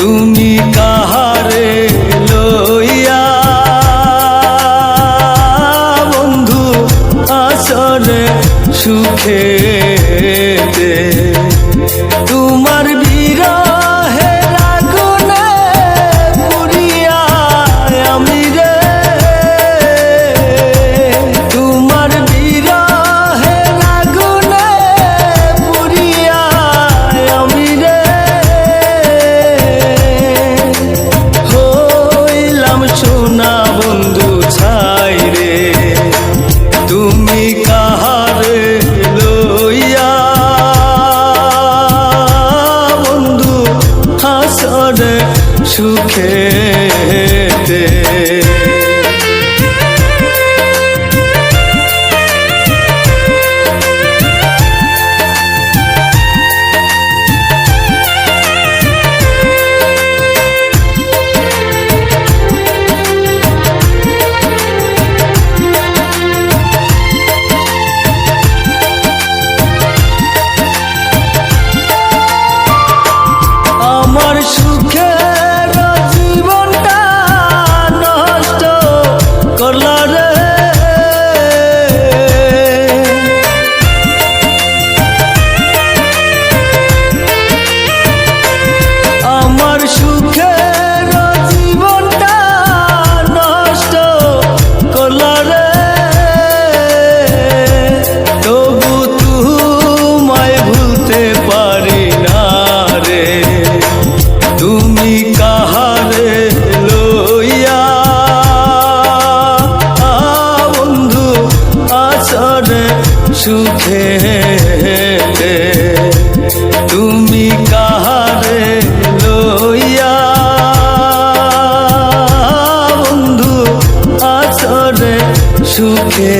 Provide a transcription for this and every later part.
তুমি কাহারে লইয়া বন্ধু আসরে সুখে তোমার বিরহের আগুনে পুড়িয়া আমি রে, তোমার বিরহের আগুনে পুড়িয়া আমি রে হইলাম সোনা বন্ধু ছাই রে। তুমি কাহারে লইয়া বন্ধু হাসরে সুখে আমার সুখের জীবনটা নষ্ট করলা রে, আমার সুখের জীবনটা নষ্ট করলা রে, তবু তোমায় ভুলতে পারি না রে। তুমি কাহারে লইয়া বন্ধু আসরে সুখে, তুমি কাহারে লইয়া বন্ধু আসরে সুখে।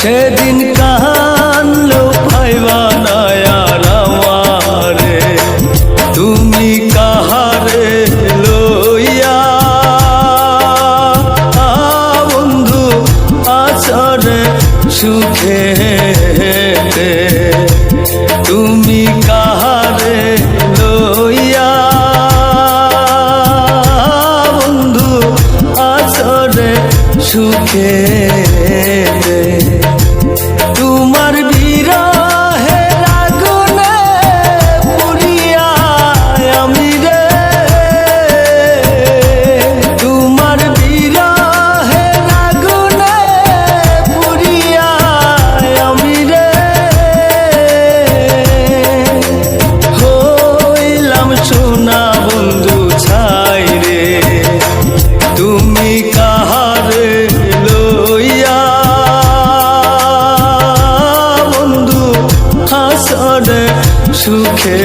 সেদিন কাহানলো পাইবা না আর আমারে, তুমি কাহারে লইয়া বন্ধু আসরে সুখে, তুমি কাহারে লইয়া বন্ধু আসরে সুখে। তোমার বিরহের আগুনে পুড়িয়া আমি রে, তোমার বিরহের আগুনে পুড়িয়া আমি রে হইলাম সোনা বন্ধু ছাই রে। তুমি কাহারে লইয়া বন্ধু হাসরে সুখে।